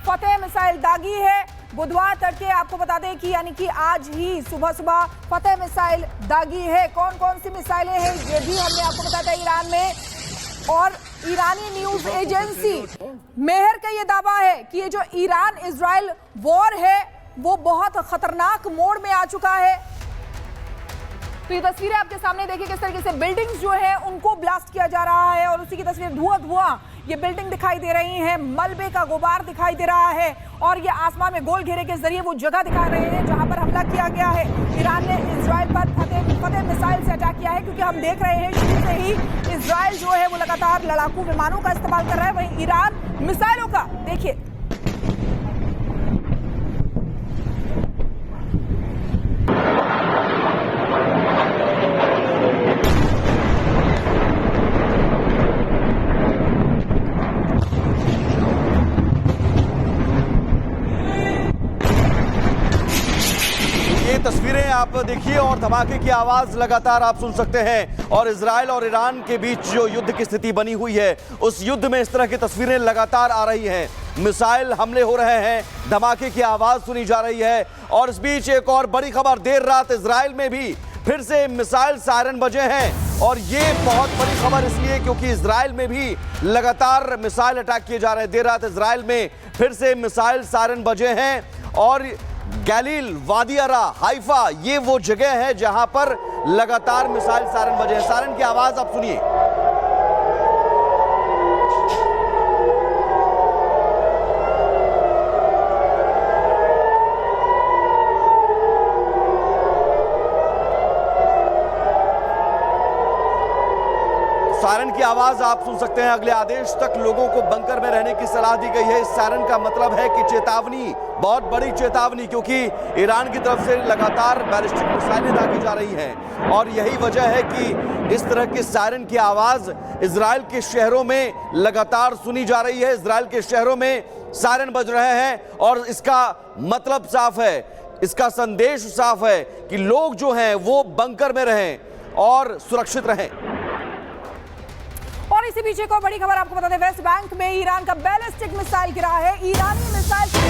फतेह missile दागी है। बुधवार तड़के आपको बता दें कि यानी कि आज ही सुबह सुबह फतेह मिसाइल दागी है। कौन कौन सी मिसाइलें हैं ये भी हमने आपको बताया था ईरान में। और ईरानी न्यूज एजेंसी मेहर का ये दावा है कि ये जो ईरान इजराइल वॉर है वो बहुत खतरनाक मोड़ में आ चुका है। तो ये तस्वीरें आपके सामने देखिए किस तरीके से बिल्डिंग्स जो है उनको ब्लास्ट किया जा रहा है और उसी की तस्वीर धुआं ये बिल्डिंग दिखाई दे रही है, मलबे का गुबार दिखाई दे रहा है और ये आसमान में गोल घेरे के जरिए वो जगह दिखा रहे हैं जहां पर हमला किया गया है। ईरान ने इजराइल पर फतेह मिसाइल से अटैक किया है क्योंकि हम देख रहे हैं शुरू से ही इजराइल जो है वो लगातार लड़ाकू विमानों का इस्तेमाल कर रहा है, वहीं ईरान मिसाइलों का देखिए। तस्वीरें आप देखिए और धमाके की आवाज लगातार आप सुन सकते हैं। और इजराइल और ईरान के बीच जो युद्ध की स्थिति बनी हुई है उस युद्ध में इस तरह की तस्वीरें लगातार आ रही हैं। मिसाइल हमले हो रहे हैं, धमाके की आवाज सुनी जा रही है। और इस बीच एक और बड़ी खबर, देर रात इजराइल में भी फिर से मिसाइल सायरन बजे हैं। और ये बहुत बड़ी खबर इसलिए क्योंकि इजराइल में भी लगातार मिसाइल अटैक किए जा रहे हैं। देर रात इजराइल में फिर से मिसाइल सायरन बजे हैं और गलील, वादी अरा, हाइफा ये वो जगह है जहां पर लगातार मिसाइल सायरन बजे हैं। सायरन की आवाज आप सुनिए। सायरन की आवाज आप सुन सकते हैं। अगले आदेश तक लोगों को बंकर में रहने की सलाह दी गई है। इस सायरन का मतलब है कि चेतावनी, बहुत बड़ी चेतावनी, क्योंकि ईरान की तरफ से लगातार बैलिस्टिक मिसाइलें दागी जा रही हैं। और यही वजह है कि इस तरह के सायरन की आवाज इजराइल के शहरों में लगातार सुनी जा रही है। इजराइल के शहरों में सायरन बज रहे हैं और इसका मतलब साफ है, इसका संदेश साफ है कि लोग जो हैं वो बंकर में रहें और सुरक्षित रहें। और इसी बीच एक और बड़ी खबर आपको बता दें, वेस्ट बैंक में ईरान का बैलिस्टिक मिसाइल गिरा है। ईरानी मिसाइल के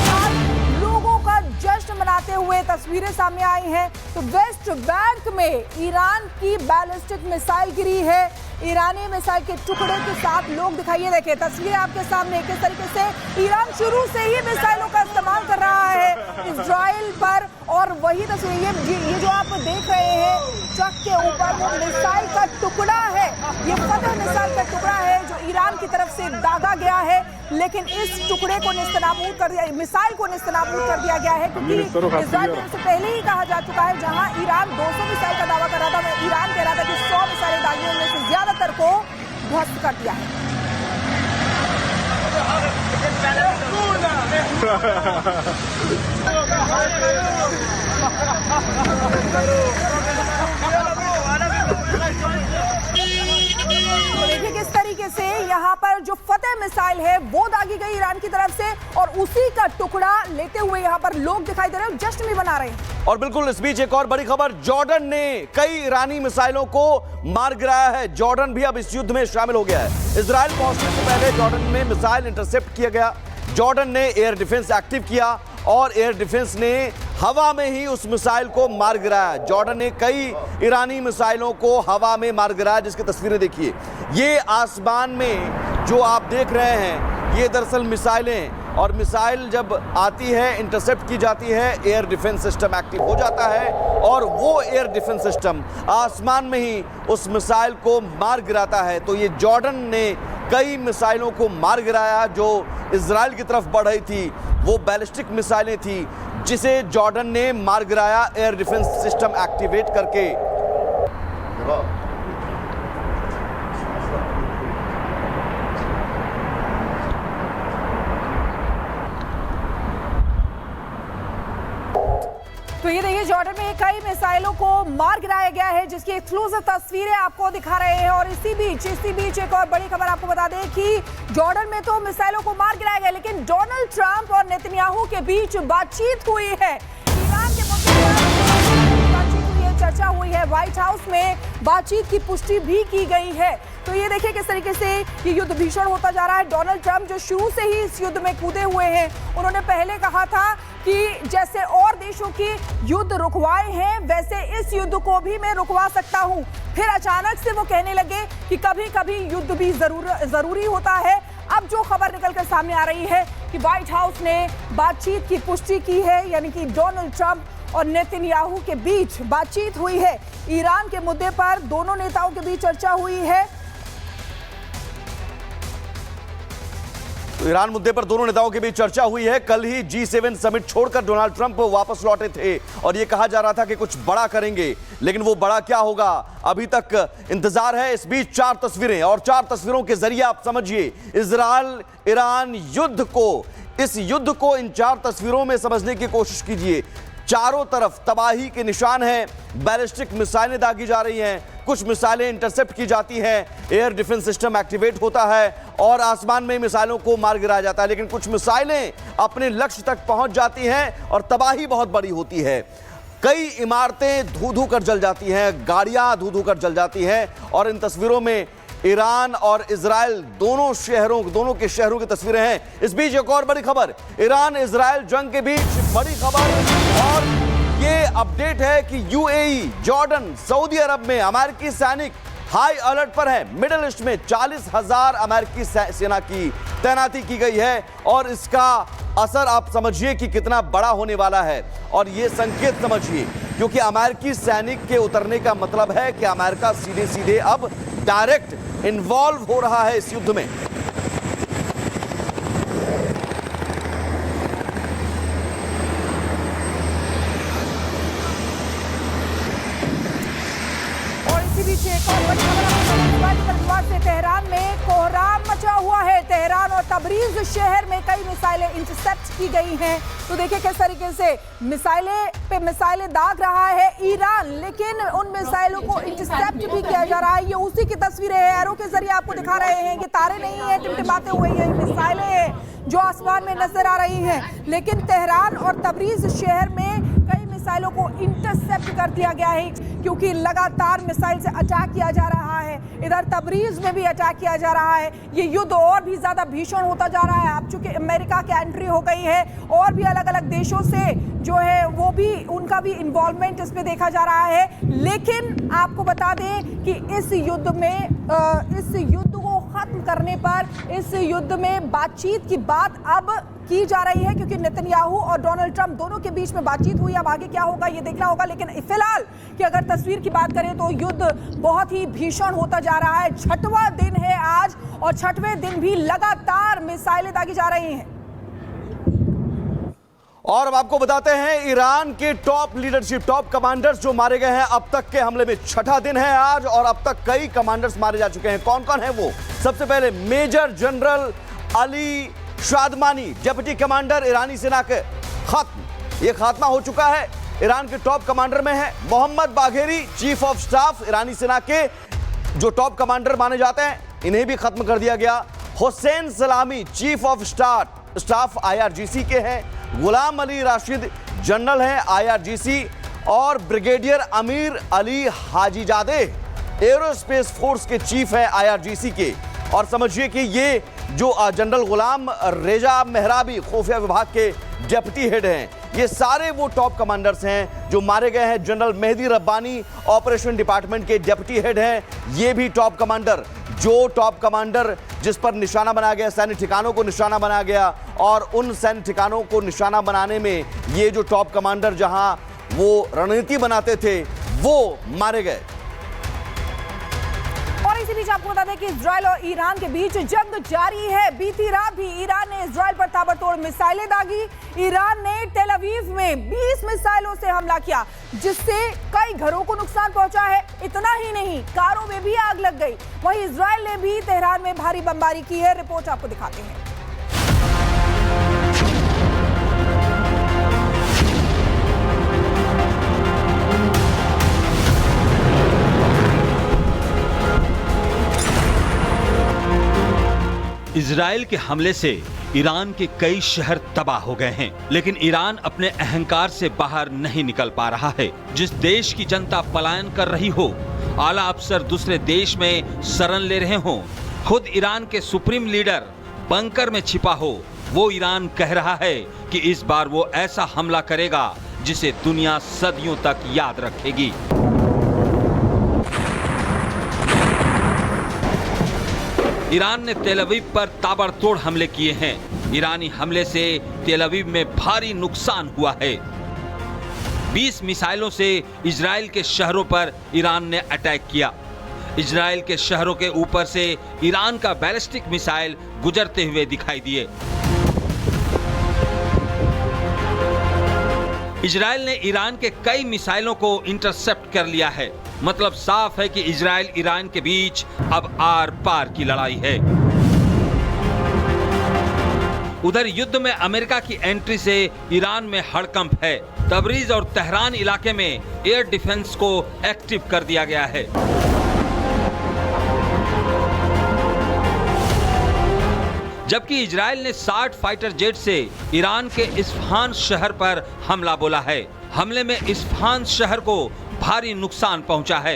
साथ लोगों का जश्न मनाते हुए तस्वीरें सामने आई हैं। तो वेस्ट बैंक में ईरान की बैलिस्टिक मिसाइल गिरी है। ईरानी मिसाइल के टुकड़े के साथ लोग दिखाइए, देखिए तस्वीरें आपके सामने किस तरीके से ईरान शुरू से ही मिसाइलों का इस्तेमाल कर रहा है इजराइल पर। और वही तस्वीर ये जो आप देख रहे हैं ट्रक के ऊपर वो मिसाइल का टुकड़ा है, ये फतेह मिसाइल का टुकड़ा है जो ईरान की तरफ से दागा गया है। लेकिन इस टुकड़े को निस्तनाबूद कर दिया, मिसाइल को निस्तनाबूद कर दिया गया है क्योंकि इजराइल से पहले ही कहा जा चुका है जहां ईरान 200 मिसाइल का दावा कर रहा था, ईरान कह रहा था कि 100 मिसाइलें दागी, उनमें से ज्यादातर को ध्वस्त कर दिया है। तो देखिए किस तरीके से यहाँ पर जो फतेह मिसाइल है वो दागी गई ईरान की तरफ से और उसी का टुकड़ा लेते हुए यहाँ पर लोग दिखाई दे रहे हैं, जश्न भी मना रहे हैं। और बिल्कुल इस बीच एक और बड़ी खबर, जॉर्डन ने कई ईरानी मिसाइलों को मार गिराया है। जॉर्डन भी अब इस युद्ध में शामिल हो गया है। इजराइल पहुंचने से पहले जॉर्डन में मिसाइल इंटरसेप्ट किया गया। जॉर्डन ने एयर डिफेंस एक्टिव किया और एयर डिफेंस ने हवा में ही उस मिसाइल को मार गिराया। जॉर्डन ने कई ईरानी मिसाइलों को हवा में मार गिराया, जिसकी तस्वीरें देखिए। ये आसमान में जो आप देख रहे हैं ये दरअसल मिसाइलें, और मिसाइल जब आती है इंटरसेप्ट की जाती है, एयर डिफेंस सिस्टम एक्टिव हो जाता है और वो एयर डिफेंस सिस्टम आसमान में ही उस मिसाइल को मार गिराता है। तो ये जॉर्डन ने कई मिसाइलों को मार गिराया जो इजराइल की तरफ बढ़ रही थी। वो बैलिस्टिक मिसाइलें थी जिसे जॉर्डन ने मार गिराया एयर डिफेंस सिस्टम एक्टिवेट करके। तो ये देखिए जॉर्डन में कई मिसाइलों को मार गिराया गया है जिसकी एक्सक्लूसिव तस्वीरें आपको दिखा रहे हैं। और इसी बीच एक और बड़ी खबर आपको बता दें कि जॉर्डन में तो मिसाइलों को मार गिराया गया लेकिन डोनाल्ड ट्रंप और नेतन्याहू के बीच बातचीत हुई है। ईरान के मुद्दे पर बातचीत हुई है। चर्चा हुई है। व्हाइट हाउस में बातचीत की पुष्टि भी की गई है। तो ये देखिए किस तरीके से ये युद्ध भीषण होता जा रहा है। डोनाल्ड ट्रंप जो शुरू से ही इस युद्ध में कूदे हुए हैं, उन्होंने पहले कहा था कि जैसे और देशों की युद्ध रुकवाए हैं वैसे इस युद्ध को भी मैं रुकवा सकता हूं। फिर अचानक से वो कहने लगे कि कभी कभी युद्ध भी जरूरी होता है। अब जो खबर निकलकर सामने आ रही है कि व्हाइट हाउस ने बातचीत की पुष्टि की है, यानी कि डोनाल्ड ट्रंप और नेतन्याहू के बीच बातचीत हुई है। ईरान के मुद्दे पर दोनों नेताओं के बीच चर्चा हुई है। तो ईरान मुद्दे पर दोनों नेताओं के बीच चर्चा हुई है। कल ही G7 समिट छोड़कर डोनाल्ड ट्रंप वापस लौटे थे और यह कहा जा रहा था कि कुछ बड़ा करेंगे, लेकिन वो बड़ा क्या होगा अभी तक इंतजार है। इस बीच 4 तस्वीरें और 4 तस्वीरों के जरिए आप समझिए इजराइल ईरान युद्ध को, इस युद्ध को इन 4 तस्वीरों में समझने की कोशिश कीजिए। चारों तरफ तबाही के निशान हैं, बैलिस्टिक मिसाइलें दागी जा रही हैं, कुछ मिसाइलें इंटरसेप्ट की जाती हैं, एयर डिफेंस सिस्टम एक्टिवेट होता है और आसमान में मिसाइलों को मार गिराया जाता है, लेकिन कुछ मिसाइलें अपने लक्ष्य तक पहुंच जाती हैं और तबाही बहुत बड़ी होती है। कई इमारतें धू-धू कर जल जाती हैं, गाड़ियां धू-धू कर जल जाती हैं और इन तस्वीरों में ईरान और इजराइल दोनों के शहरों की तस्वीरें हैं। इस बीच एक और बड़ी खबर, ईरान इजराइल जंग के बीच बड़ी खबर, और ये अपडेट है कि यूएई, जॉर्डन, सऊदी अरब में अमेरिकी सैनिक हाई अलर्ट पर है। मिडिल ईस्ट में 40,000 अमेरिकी सेना की तैनाती की गई है और इसका असर आप समझिए कि कितना बड़ा होने वाला है। और ये संकेत समझिए, क्योंकि अमेरिकी सैनिक के उतरने का मतलब है कि अमेरिका सीधे सीधे अब डायरेक्ट इन्वॉल्व हो रहा है इस युद्ध में। और इसी बीच एक और बड़ी खबर से तेहरान में कोहराम मचा हुआ है। तेहरान और तबरीज शहर में कई मिसाइलें इंटरसेप्ट की गई हैं। तो देखिए किस तरीके से मिसाइलें पे मिसाइलें दाग रहा है ईरान, लेकिन उन मिसाइलों को इंटरसेप्ट भी किया जा रहा है। ये उसी की तस्वीरें हैं, एरो के जरिए आपको दिखा रहे हैं कि तारे नहीं है, टिमटिमाते हुए ये मिसाइलें हैं जो आसमान में नजर आ रही हैं। लेकिन तेहरान और तबरीज शहर में कई मिसाइलों को इंटरसेप्ट कर दिया गया है, क्योंकि लगातार मिसाइल से अटैक किया जा रहा है। इधर तबरीज में भी अटैक किया जा रहा है। ये युद्ध और भी ज्यादा भीषण होता जा रहा है। अब चूंकि अमेरिका की एंट्री हो गई है और भी अलग अलग देशों से जो है वो भी, उनका भी इन्वॉल्वमेंट इसमें देखा जा रहा है। लेकिन आपको बता दें कि इस युद्ध में इस युद्ध को खत्म करने पर, इस युद्ध में बातचीत की बात अब की जा रही है, क्योंकि नेतन्याहू और डोनाल्ड ट्रंप दोनों के बीच में बातचीत हुई। अब आगे क्या होगा ये देखना होगा। लेकिन फिलहाल कि अगर तस्वीर की बात करें तो युद्ध बहुत ही भीषण होता जा रहा है। 6वां दिन है आज और 6वें दिन भी लगातार मिसाइलें दागी जा रही हैं। और अब आपको बताते हैं ईरान के टॉप लीडरशिप, टॉप कमांडर्स जो मारे गए हैं अब तक के हमले में। 6ठा दिन है आज और अब तक कई कमांडर्स मारे जा चुके हैं। कौन कौन है वो? सबसे पहले major general Ali Shadmani, deputy commander ईरानी सेना के खत्म, ये खात्मा हो चुका है, ईरान के टॉप कमांडर में है। Mohammad Bagheri, chief of staff ईरानी सेना के जो टॉप कमांडर माने जाते हैं, इन्हें भी खत्म कर दिया गया। हुसैन सलामी, चीफ ऑफ स्टाफ IRGC के हैं। गुलाम अली राशिद जनरल हैं IRGC, और ब्रिगेडियर अमीर अली हाजीजादे एरोस्पेस फोर्स के चीफ हैं IRGC के। और समझिए कि ये जो जनरल गुलाम रेजा मेहराबी खुफिया विभाग के डिप्टी हेड हैं, ये सारे वो टॉप कमांडर्स हैं जो मारे गए हैं। General Mehdi Rabbani operation department के डिप्टी हेड हैं, ये भी टॉप कमांडर। जो टॉप कमांडर जिस पर निशाना बनाया गया, सैन्य ठिकानों को निशाना बनाया गया, और उन सैन्य ठिकानों को निशाना बनाने में ये जो टॉप कमांडर जहां वो रणनीति बनाते थे वो मारे गए। और इसी बीच आपको बता दें कि इजराइल और ईरान के बीच जंग जारी है। बीती रात भी ईरान ने इजराइल पर ताबड़तोड़ मिसाइलें दागी। ईरान ने टेल अवीव में 20 मिसाइलों से हमला किया, जिससे कई घरों को नुकसान पहुंचा है। इतना ही नहीं, कारों में भी आग लग गई। वहीं इजराइल ने भी तेहरान में भारी बमबारी की है। रिपोर्ट आपको दिखाते हैं। इजराइल के हमले से ईरान के कई शहर तबाह हो गए हैं, लेकिन ईरान अपने अहंकार से बाहर नहीं निकल पा रहा है। जिस देश की जनता पलायन कर रही हो, आला अफसर दूसरे देश में शरण ले रहे हों, खुद ईरान के सुप्रीम लीडर बंकर में छिपा हो, वो ईरान कह रहा है कि इस बार वो ऐसा हमला करेगा जिसे दुनिया सदियों तक याद रखेगी। ईरान ने तेल अवीव पर ताबड़तोड़ हमले किए हैं। ईरानी हमले से तेल अवीव में भारी नुकसान हुआ है। 20 मिसाइलों से इजराइल के शहरों पर ईरान ने अटैक किया। इजराइल के शहरों के ऊपर से ईरान का बैलिस्टिक मिसाइल गुजरते हुए दिखाई दिए। इजराइल ने ईरान के कई मिसाइलों को इंटरसेप्ट कर लिया है। मतलब साफ है कि इजराइल ईरान के बीच अब आर पार की लड़ाई है। उधर युद्ध में अमेरिका की एंट्री से ईरान में हड़कंप है। तबरीज और तेहरान इलाके में एयर डिफेंस को एक्टिव कर दिया गया है। जबकि इजराइल ने 60 फाइटर जेट से ईरान के इस्फहान शहर पर हमला बोला है। हमले में इस्फहान शहर को भारी नुकसान पहुंचा है।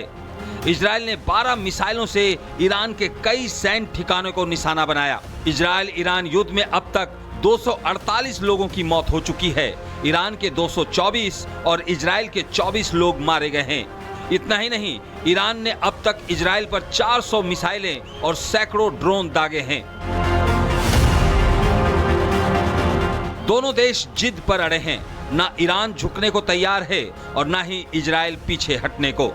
इजराइल ने 12 मिसाइलों से ईरान के कई सैन्य ठिकानों को निशाना बनाया। इजराइल ईरान युद्ध में अब तक 248 लोगों की मौत हो चुकी है। ईरान के 224 और इजराइल के 24 लोग मारे गए हैं। इतना ही नहीं, ईरान ने अब तक इजराइल पर 400 मिसाइलें और सैकड़ों ड्रोन दागे हैं। दोनों देश जिद पर अड़े हैं। ना ईरान झुकने को तैयार है और ना ही इजराइल पीछे हटने को।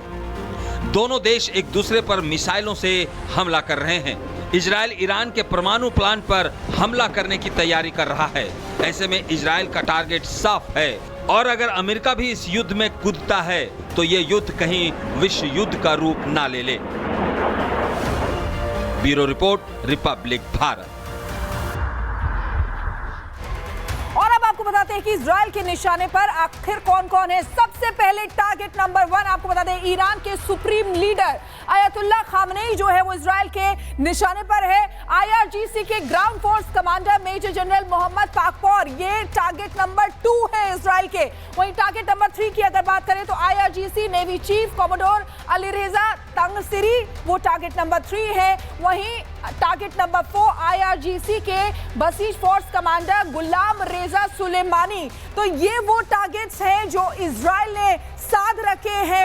दोनों देश एक दूसरे पर मिसाइलों से हमला कर रहे हैं। इजराइल ईरान के परमाणु प्लांट पर हमला करने की तैयारी कर रहा है। ऐसे में इजराइल का टारगेट साफ है और अगर अमेरिका भी इस युद्ध में कूदता है तो ये युद्ध कहीं विश्व युद्ध का रूप ना ले ले। Bureau report, Republic Bharat. और अब आपको बताते हैं कि इजराइल के निशाने पर आखिर कौन कौन है। सबसे पहले टारगेट नंबर 1 आपको बता दें, ईरान के सुप्रीम लीडर अयतुल्ला खामनेई जो है वो इजराइल के निशाने पर है। IRGC के ground force commander major general Mohammad Pakpour, ये टारगेट नंबर 2 है इजराइल के। वहीं टारगेट नंबर 3 की अगर बात करें तो IRGC navy chief commodore Alireza Tangsiri, वो टारगेट नंबर 3 है। वहीं टारगेट नंबर 4 IRGC के Basij force commander Gholam Reza Soleimani. तो ये वो टारगेट्स हैं जो इजराइल ने साध रखे हैं।